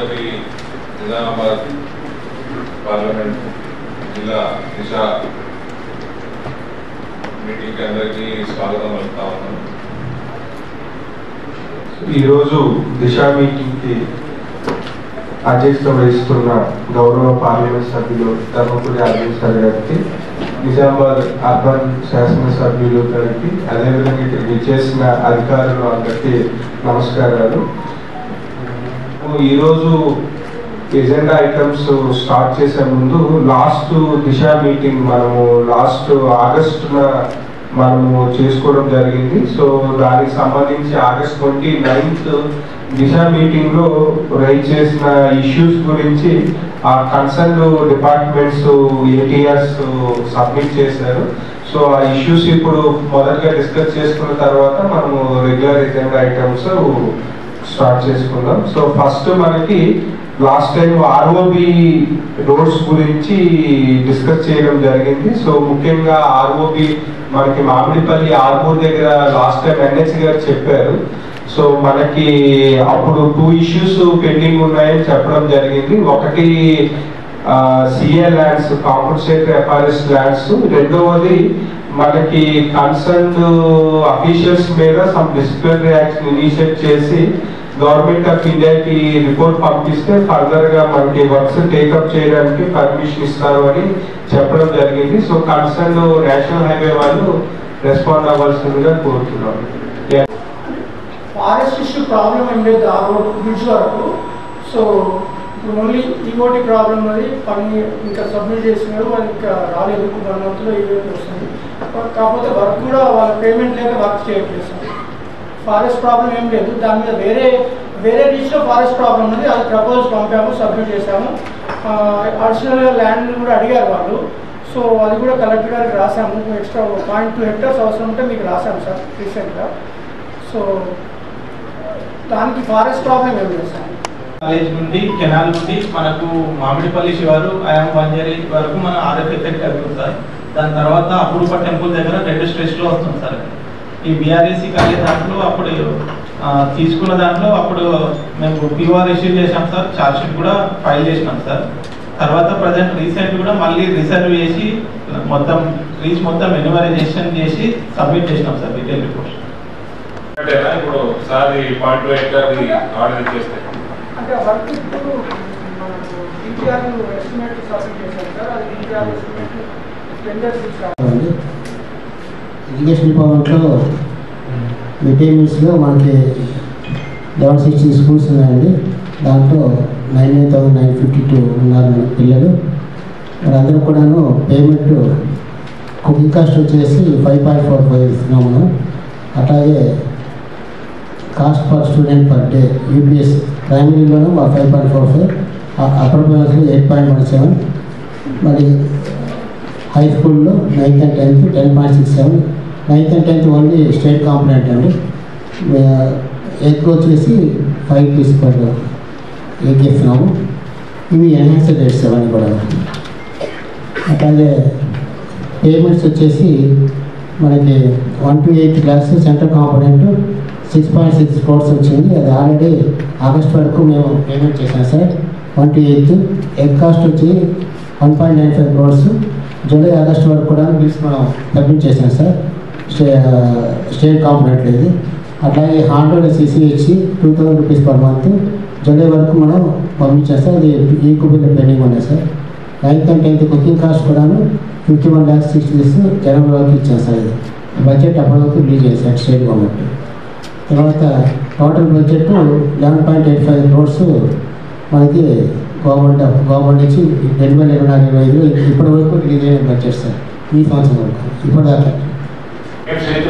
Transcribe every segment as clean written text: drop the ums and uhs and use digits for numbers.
మొదటి నిజామాబాద్ పార్లమెంట్ జిల్లా దిశ మీటింగ్కి అందరికీ స్వాగతం పలుకుతా ఉన్నాను. ఈరోజు దిశ మీటింగ్కి అధ్యక్షత వహిస్తున్న గౌరవ పార్లమెంట్ సభ్యులు ధర్మపురి అరవింద్ సార్ గారికి, నిజామాబాద్ అర్బన్ శాసనసభ్యులు గారికి, అదేవిధంగా ఇక్కడ విచ్చేసిన అధికారులు అందరికీ నమస్కారాలు. ఈరోజు ఎజెండా ఐటమ్స్ స్టార్ట్ చేసే ముందు లాస్ట్ దిశ మీటింగ్ మనము లాస్ట్ ఆగస్టున మనము చేసుకోవడం జరిగింది. సో దానికి సంబంధించి ఆగస్ట్ 29th దిశ మీటింగ్ లో రైజ్ చేసిన ఇష్యూస్ గురించి ఆ కన్సర్న్ డిపార్ట్మెంట్స్ ఏటీఆర్స్ సబ్మిట్ చేశారు. సో ఆ ఇష్యూస్ ఇప్పుడు మొదటగా డిస్కస్ చేసుకున్న తర్వాత మనము రెగ్యులర్ ఎజెండా ఐటమ్స్ స్టార్ట్ చేసుకుందాం. సో ఫస్ట్ మనకి లాస్ట్ టైం ఆర్ఓబి రోడ్స్ గురించి డిస్కస్ చేయడం జరిగింది. సో ముఖ్యంగా ఆర్ఓబి మనకి మామిడిపల్లి ఆర్మూర్ దగ్గర లాస్ట్ టైం ఎన్హెచ్ గారు చెప్పారు. సో మనకి అప్పుడు 2 ఇష్యూస్ పెండింగ్ ఉన్నాయని చెప్పడం జరిగింది. ఒకటి CA lands, compensatory FRS lands, రెండవది మనకి కన్సర్న్ అఫీషియల్స్ మీద సమ్ డిసిప్లినరీ యాక్షన్ ఇనిషియేట్ చేసి గవర్నమెంట్ ఆఫ్ ఇండియాకి రిపోర్ట్ పంపిస్తే ఫర్దర్ గా మనకి వర్క్స్ టేకప్ చేయడానికి పర్మిషన్ ఇస్తారు అని చెప్పడం జరిగింది. సో కన్సర్న్ నేషనల్ హైవే వాళ్ళు రెస్పాండ్ అవ్వాల్సిందిగా కోరుతున్నాం. ఫారెస్ట్ ఇష్యూ ప్రాబ్లం ఏం లేదు ఆ రోడ్ బ్రిడ్జ్ వరకు. సో ఇప్పుడు ఓన్లీ ఈఓటి ప్రాబ్లం అది పని ఇంకా సబ్మిట్ చేసినారు, వాళ్ళు ఇంకా రాలేదు. 1 monthలో ఈవెంట్ వస్తుంది. కాకపోతే వర్క్ కూడా వాళ్ళ పేమెంట్ లేక వర్క్ చేయట్లేదు సార్. ఫారెస్ట్ ప్రాబ్లం ఏం లేదు. దాని మీద వేరే రీచ్లో ఫారెస్ట్ ప్రాబ్లం ఉంది. అది ప్రపోజ్ పంపాము, సబ్మిట్ చేశాము. అడిషనల్గా ల్యాండ్ కూడా అడిగారు వాళ్ళు. సో అది కూడా కలెక్టర్ గారికి రాసాము. ఎక్స్ట్రా 0.2 hectares అవసరం ఉంటే మీకు రాసాము సార్ రీసెంట్గా. సో దానికి ఫారెస్ట్ ప్రాబ్లం ఏం లేదు సార్. కాలేజ్ నుండి కెనాల్ నుండి మనకు మామిడిపల్లి శివారు ఐఎం బంజారీ వరకు మన ఆర్ఎఫ్ ఎఫెక్ట్ అవుతుంది సార్. దాని తర్వాత అపురూప టెంపుల్ దగ్గర 2 స్ట్రెచ్లో వస్తుంది సార్. ఈ బీఆర్ఏసీ కాలేజ్ దాంట్లో అప్పుడు తీసుకున్న దాంట్లో అప్పుడు మేము పిఓఆర్ ఇష్యూ చేసాం సార్. ఛార్జ్ షీట్ కూడా ఫైల్ చేసినాం సార్. తర్వాత ప్రజెంట్ రీసెంట్ కూడా మళ్ళీ రిసర్వ్ చేసి మొత్తం రీచ్ మొత్తం ఎన్యుమరైజేషన్ చేసి సబ్మిట్ చేసినాం సార్ డీటెయిల్ రిపోర్ట్. ఇప్పుడు సార్ 0.2 hectare ఆర్డర్ చేస్తే అంటే వర్క్ ఇప్పుడు డిపిఆర్ ఎస్టిమేట్ సబ్మిట్ చేశారు సార్. అది డిపిఆర్ ఎస్టిమేట్ టెండర్స్ తీసుకోవాలి. ఇరిగేషన్ డిపార్ట్మెంట్లో మిడ్ డే మీల్స్లో మనకి 1160 స్కూల్స్ ఉన్నాయండి. దాంట్లో 99,952 ఉన్నారు పిల్లలు. వాళ్ళందరూ కూడాను పేమెంట్ కుకింగ్ కాస్ట్ వచ్చేసి 5.45 ఇస్తున్నాము మనం. అట్లాగే cost per student per day UPS ప్రైమరీలోనూ 5.45, అప్పర్ ప్రైమరీలో 8.17, మరి హై స్కూల్లో 9th and 10th 10.67, 9th and 10th only state component అండి. ఎగ్ వచ్చేసి 5 పీస్ పర్ ఎగ్ ఇస్తున్నాము. ఇవి ఎన్హాన్స్డ్ రేట్స్ అవన్నీ కూడా. అట్లాగే పేమెంట్స్ వచ్చేసి మనకి 1 to 8th class central component 6.6 crores వచ్చింది. అది ఆల్రెడీ ఆగస్ట్ వరకు మేము పేమెంట్ చేసాం sir. 1 to 8th egg cost వచ్చి 1.95 crores. జూలై ఆగస్ట్ వరకు కూడా బిల్స్ మనం సబ్మిట్ చేసాం సార్ స్టేట్ కాంపొనెంట్ ఇది. అట్లాగే హాండ్రోడ్ CCH 2,000 rupees per month July వరకు మనం పంపించాం సార్. అది ఈక్వల్ పెండింగ్ ఉన్నాయి sir. 9th and 10th cooking cost కూడా 51,60,000 జనవరి వరకు ఇచ్చాం సార్. ఇది బడ్జెట్ అప్పటి వరకు రిలీజ్ చేశారు స్టేట్ గవర్నమెంట్. తర్వాత టోటల్ బడ్జెట్ 11.85 crores మనకి గవర్నమెంట్ నుంచి 2024-25 ఇప్పటి వరకు రిలీజ్ అయిన బడ్జెట్ సార్. ఈ సంవత్సరం వరకు ఇప్పటిదాకా బడ్జెట్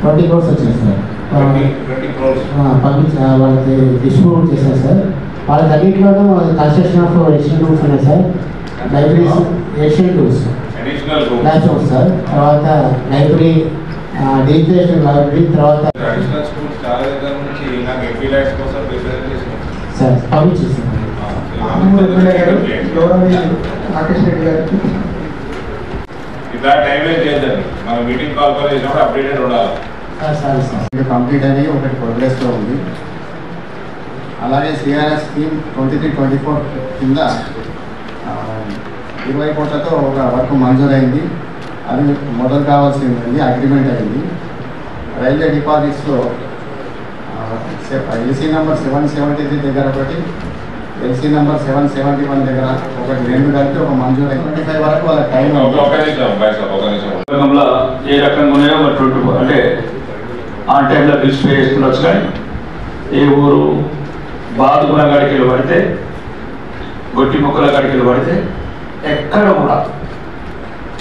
20 crores వచ్చింది సార్. పంపించి వాళ్ళకి డిస్ట్రిబ్యూట్ చేశారు సార్. వాళ్ళకి అన్నింటిలోనూ కన్స్ట్రక్షన్ ఆఫ్ ఎడిషనల్ రూమ్స్ ఉన్నాయి sir. Libraries additional rooms class rooms sir. తర్వాత లైబ్రరీ డిజిటల్ లైబ్రరీ. తర్వాత సార్ పంపించేస్తాం. రాకేష్ రెడ్డి గారికి ఇలా టైం వేస్ట్ చేద్దండి. మన మీటింగ్ కాల్ చేసినప్పుడు అప్డేటెడ్ ఉండాలి. కంప్లీట్ అని ఒకటి ప్రోగ్రెస్లో ఉంది. అలాగే సిఆర్ఎస్ స్కీమ్ 23-24 కింద 20 కోట్లతో ఒక వర్క్ మంజూరైంది. అది మొదలు కావాల్సింది అగ్రిమెంట్ అయింది. రైల్వే డిపాజిట్స్లో ఏసీ నెంబర్ 773 దగ్గర ఒకటి, ఎల్సీ నెంబర్ 771 దగ్గర ఒకటి, రెండు కలిపి ఒక మంజూరు 25 వరకు వాళ్ళ టైం. ఏ రకంగా ఉన్నాయో మరి 24 అంటే ఆన్ టైంలో బిల్స్ పే చేసుకున్నచ్చు. కానీ ఏ ఊరు బాదుకున్న కాడికి పడితే, గొట్టి మొక్కల కాడికి పడితే ఎక్కడ కూడా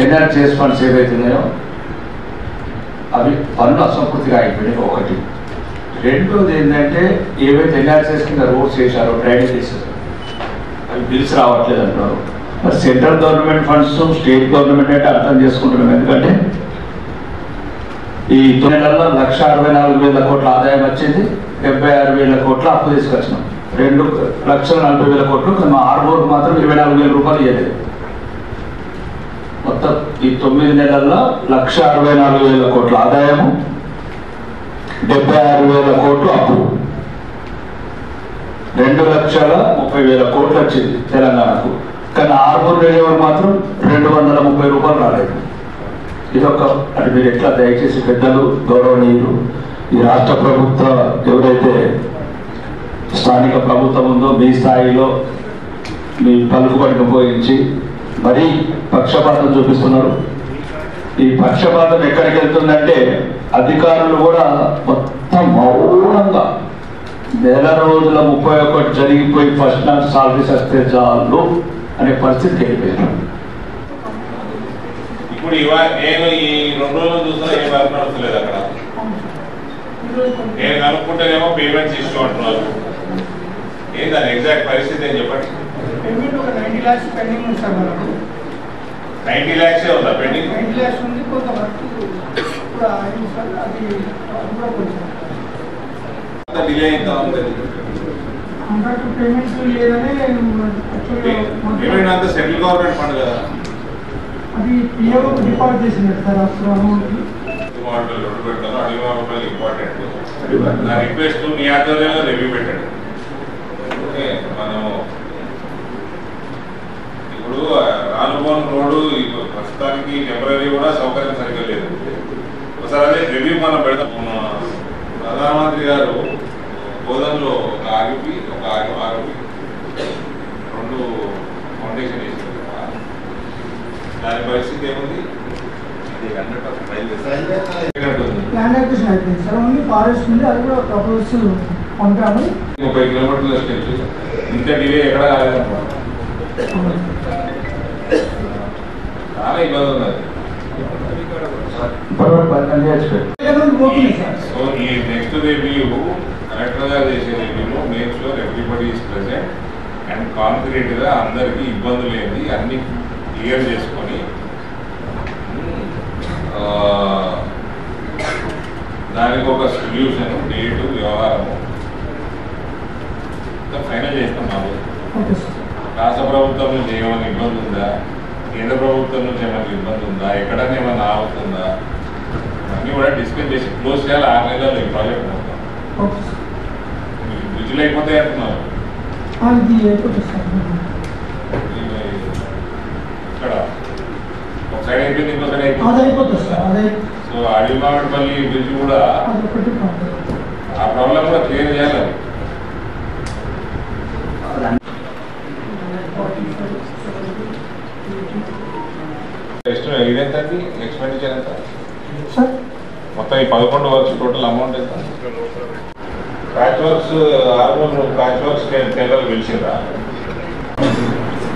ఎన్ఆర్జీఎస్ ఫండ్స్ ఏవైతున్నాయో అవి పనులు అసంపూర్తిగా అయిపోయినాయి. ఒకటి. రెండోది ఏంటంటే ఏవైతే ఎన్ఆర్జీఎస్ కింద రోడ్స్ వేశారో, డ్రైనేజ్ వేశారో అవి బిల్స్ రావట్లేదు అంటున్నారు. మరి central government funds, state government అంటే అర్థం చేసుకుంటున్నాం. ఎందుకంటే ఈ 9 నెలల్లో 1,64,000 కోట్ల ఆదాయం వచ్చింది, 76,000 కోట్ల అప్పు తీసుకొచ్చినాం. 2,40,000 కోట్లు. కానీ మా ఆర్మూర్కి మాత్రం 24,000 రూపాయలు ఇవ్వలేదు. మొత్తం ఈ 9 నెలల్లో 1,64,000 కోట్ల ఆదాయము, 76,000 కోట్లు అప్పు, 2,30,000 కోట్లు వచ్చింది తెలంగాణకు. కానీ ఆర్మూర్ రేడియోకి మాత్రం 230 రూపాయలు రాలేదు. ఇదొక అది మీరు ఎట్లా దయచేసి పెద్దలు, గౌరవనీయులు, ఈ రాష్ట్ర ప్రభుత్వ ఎవరైతే స్థానిక ప్రభుత్వం ఉందో మీ స్థాయిలో మీ పలుకుబడిని ఉపయోగించి మరీ పక్షపాతం చూపిస్తున్నారు. ఈ పక్షపాతం ఎక్కడికి వెళ్తుందంటే అధికారులు కూడా మొత్తం మౌనంగా నెల రోజుల 31 జరిగిపోయి ఫస్ట్ నాట్ సాలరీస్ వస్తే చాలు అనే పరిస్థితి వెళ్ళిపోయారు. ఇప్పుడు నేను ఈ 2 రోజులు చూస్తున్నా ఏం వర్క్ నడుస్తలేదు అక్కడ. నేను కనుక్కుంటేనేమో పేమెంట్స్ ఇష్యూ అంటున్నారు. ఏంటని ఎగ్జాక్ట్ పరిస్థితి ఏం చెప్పండి. పేమెంట్ ఒక 90 lakhs పెండింగ్ ఉంది సార్. మనకు 90 lakhs ఉందా పెండింగ్? 90 lakhs ఉంది. కొంత వర్క్ కూడా అయింది సార్. అది కూడా కొంచెం డిలే అవుతా ఉంది. కాంట్రాక్ట్ పేమెంట్స్ లేదనే పేమెంట్ అంతా సెంట్రల్ గవర్నమెంట్ ఫండ్ కదా, అది పిఓ డిపాజిట్ చేసినారు సార్. అప్పుడు అమౌంట్ పెడతాను. అడిగిన ఇంపార్టెంట్. నా రిక్వెస్ట్ మీ ఆధ్వర్యంలో రివ్యూ పెట్టండి. ఓకే, మనం ఇప్పుడు రానుబోన్ రోడ్డు ప్రస్తుతానికి టెంపరీ కూడా సౌకర్యం సరిగ్గా లేదు. ఒకసారి అదే రివ్యూ మనం పెడతాం. ప్రధానమంత్రి గారు గోదాంలో ఒక ఆర్యూపీ, ఒక ఆర్యూపీ 2 ఫౌండేషన్ వేసారు. దాని పరిస్థితి ఏముంది? ప్లాన్ యాక్టివేషన్ అయిపోయింది సార్. ఓన్లీ ఫారెస్ట్ ఉంది. అది కూడా ప్రపోజల్స్ పంపాము. 30 కిలోమీటర్ల స్టెచ్. ఇంత డిలే ఎక్కడ కాలేదన్నమాట. చాలా ఇబ్బంది ఉన్నది. సో ఈ నెక్స్ట్ రివ్యూ కలెక్టర్ గారు చేసే రివ్యూలో make sure everybody is present and concrete గా అందరికీ ఇబ్బందులు ఏంది అన్ని క్లియర్ చేసుకొని దానికి ఒక సొల్యూషన్, డేటు, వ్యవహారము ఫైనల్ చేస్తాం. మాకు రాష్ట్ర ప్రభుత్వం నుంచి ఏమైనా ఇబ్బంది ఉందా, కేంద్ర ప్రభుత్వం నుంచి ఏమైనా ఇబ్బంది ఉందా, ఎక్కడైనా ఏమైనా ఆగుతుందా అన్నీ కూడా డిస్కస్ చేసి క్లోజ్ చేయాలి. 6 నెలల్లో ఈ ప్రాజెక్ట్ మొత్తం బ్రిడ్జ్లు అయిపోతాయి అంటున్నారు. ఇక్కడ ఒక సైడ్ అయిపోయింది, ఇంకో సైడ్ అయిపోతుంది. సో అడిమామిడిపల్లి బ్రిడ్జ్ కూడా ఆ ప్రాబ్లం కూడా క్లియర్ చేయాలి. ఇదేంటండి ఎక్స్పెండిచర్ ఎంత మొత్తం? ఈ 11 వర్క్స్ టోటల్ అమౌంట్ ఎంత? Patch works patch works tender పిలిచిందా?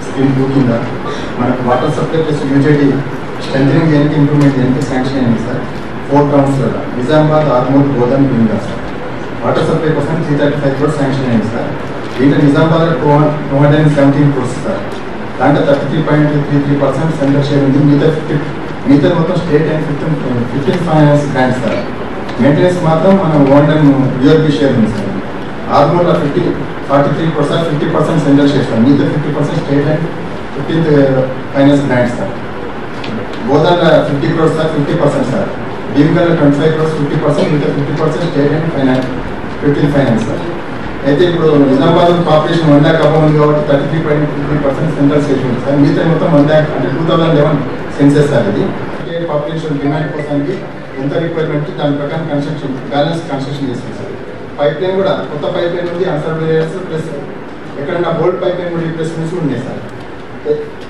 స్కీమ్ కింద మనకు వాటర్ సప్లై ప్లస్ యూజెడ్ స్ట్రెంథనింగ్ దేనికి ఇంప్రూవ్మెంట్ దేనికి శాంక్షన్ అయింది సార్. 4 టౌన్స్ నిజామాబాద్, ఆర్మూర్, గోదాం, భీంగా సార్. వాటర్ సప్లై కోసం 335 crores శాంక్షన్ అయింది సార్. దీంట్లో నిజామాబాద్ 217 crores సార్. దాంట్లో 33.33% సెంట్రల్ షేర్ ఉంది. మిగతా మొత్తం state and 15 finance grants sir. Maintenance మాత్రం మనం ఓన్ అండ్ యూఆర్పీ షేర్ ఉంది సార్. ఆర్మూర్లో 43%, 50% సెంట్రల్ షేర్ సార్, మిగతా 50% state and 15th finance grant sir. గోదావరిలో 50 crores సార్, 50% సార్. భీమగల్లో 25 crores, 50%, మిగతా 50% state and 15th finance sir. అయితే ఇప్పుడు నిజామాబాద్ పాపులేషన్ 1 lakh అబౌవ్ ఉంది కాబట్టి 33.3% సెంట్రల్ స్టేట్ ఉంది సార్. మిగతా మొత్తం 1 lakh అంటే 2011 సెన్సెస్ సార్. ఇది పాపులేషన్ డిమాండ్ కోసానికి ఎంత రిక్వైర్మెంట్ దాని ప్రకారం కన్స్ట్రక్షన్ బ్యాలెన్స్ కన్స్ట్రక్షన్ చేస్తుంది సార్. పైప్ లైన్ కూడా కొత్త పైప్ లైన్ ఉంది, అన్సర్వ్డ్ ఏరియాస్ ప్లస్ ఎక్కడన్నా బోల్డ్ పైప్ లైన్ కూడా రీప్లేస్మెంట్స్ ఉన్నాయి sir.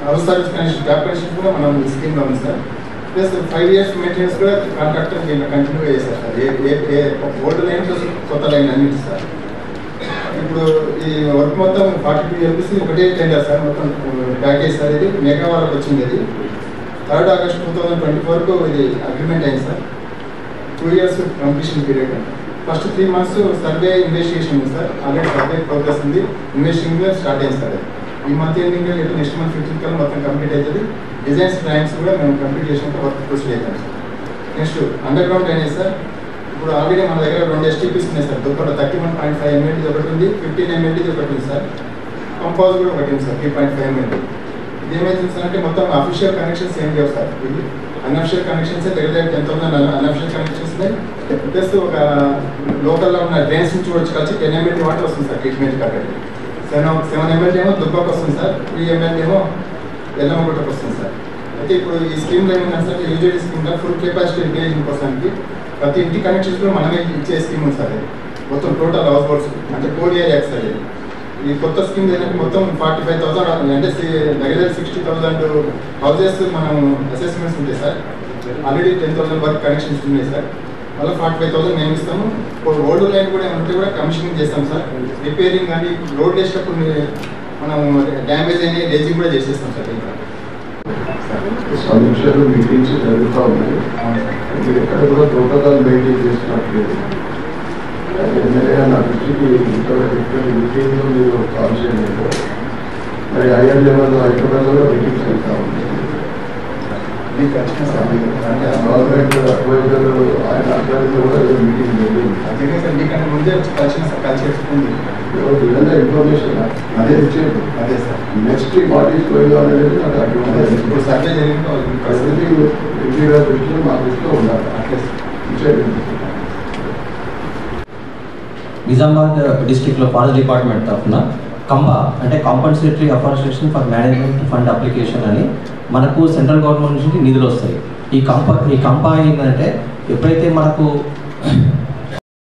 House service connection tap connection కూడా మనం స్కీమ్లో ఉంది సార్. ప్లస్ 5 years మెయింటెనెన్స్ కూడా కాంట్రాక్టర్ కంటిన్యూగా చేస్తారు సార్. ఏ ఓల్డ్ లైన్ ప్లస్ కొత్త లైన్ అన్నిటి సార్. ఇప్పుడు ఈ వర్క్ మొత్తం 42 LPC ఒకటే టెండర్ సార్, మొత్తం ప్యాకేజ్ సార్. ఇది మెగా వాళ్ళకి వచ్చింది. ఇది 3rd August 2024 ఇది అగ్రిమెంట్ అయింది sir. 2 years completion period. First 3 months survey investigation ఉంది సార్. ఆల్రెడీ సర్వే ప్రోగ్రెస్ ఉంది, ఇన్వెస్టిగేషన్ స్టార్ట్ అయింది సార్. ఈ month ending next month 15th కల్లా మొత్తం కంప్లీట్ అవుతుంది. డిజైన్స్ డ్రాయింగ్స్ కూడా మేము కంప్లీట్ చేసినాక వర్క్ ప్రొసీడ్ అవుతాం sir. Next under ground drainage sir. ఇప్పుడు ఆల్రెడీ మన దగ్గర 2 STPs ఉన్నాయి సార్. దుప్పట 31.5 ml ఒకటి ఉంది, 15 ml ఒకటి ఉంది సార్. కంపోజ్ కూడా ఒకటి ఉంది సార్, 3.5 ml. ఇది ఏమైతుంది సార్ అంటే మొత్తం అఫీషియల్ కనెక్షన్స్ ఏం లేవు సార్. ఇది అన్అఫిషియల్ కనెక్షన్స్ దగ్గర 10,000 అన్అఫిషియల్ కనెక్షన్స్ ఉన్నాయి. ప్లస్ ఒక లోకల్లో ఉన్న డ్రైన్స్ నుంచి వచ్చి కలిసి 10 ml వాటర్ వస్తుంది సార్ ట్రీట్మెంట్ కాబట్టి. 7 ml ఏమో దుబ్బకు వస్తుంది సార్, 3 ml ఏమో ఎల్లమ్మగుట్టకు వస్తుంది సార్. అయితే ఇప్పుడు ఈ స్కీమ్లో ఏమైనా సార్ యూజేడీ స్కీమ్లో ఫుల్ కెపాసిటీ ఇంటేషన్ కోసానికి ప్రతి ఇంటి కనెక్షన్స్ కూడా మనమే ఇచ్చే స్కీమ్ ఉంది సార్. మొత్తం టోటల్ హౌస్ హోల్డ్స్ అంటే 4 year యాక్స్ సార్. ఈ కొత్త స్కీమ్ ఏంటంటే మొత్తం 45,000 అంటే దగ్గర 60,000 హౌసెస్ మనం అసెస్మెంట్స్ ఉంటాయి సార్. ఆల్రెడీ 10,000 వరకు కనెక్షన్స్ ఉన్నాయి సార్. మళ్ళీ 45,000 మేము ఇస్తాము. ఓల్డ్ లైన్ కూడా ఏమంటే కూడా కమిషనింగ్ చేస్తాం సార్. రిపేరింగ్ కానీ రోడ్ వేసేటప్పుడు మనం డ్యామేజ్ అయిన లేజింగ్ కూడా చేసేస్తాం సార్. ఇంకా సమీక్షలు మీటింగ్స్ జరుగుతూ ఉన్నాయి. మీరు ఎక్కడ కూడా ప్రోటోకాల్ మెయింటైన్ చేస్తున్నట్లేదు. ఎమ్మెల్యే నా దృష్టికి ఇక్కడ మీటింగ్లో మీరు కాల్ చేయలేదు. మరి హైయర్ లెవెల్ హైదరాబాద్లో కూడా మీటింగ్స్ వెళ్తూ ఉన్నాయి. గవర్నమెంట్ అడ్వైజర్ ఆయన అడ్వైజర్ కూడా మీటింగ్ లేదు. మీకంటే ముందే కలిసి ఇదంతా ఇన్ఫర్మేషన్ అదే ఇచ్చేది. అదే sir. Next what is going on అనేది నాకు అడ్వాంటేజ్. ఇప్పుడు సర్వే జరిగిన ప్రతిదీ ఇండియా దృష్టిలో మా దృష్టిలో ఉండాలి. అట్లే ఇచ్చేది. నిజామాబాద్ డిస్ట్రిక్ట్లో ఫారెస్ట్ డిపార్ట్మెంట్ తరఫున కంబా అంటే compensatory afforestation for management fund application అని మనకు సెంట్రల్ గవర్నమెంట్ నుంచి నిధులు వస్తాయి. ఈ కంపా ఏంటంటే ఎప్పుడైతే మనకు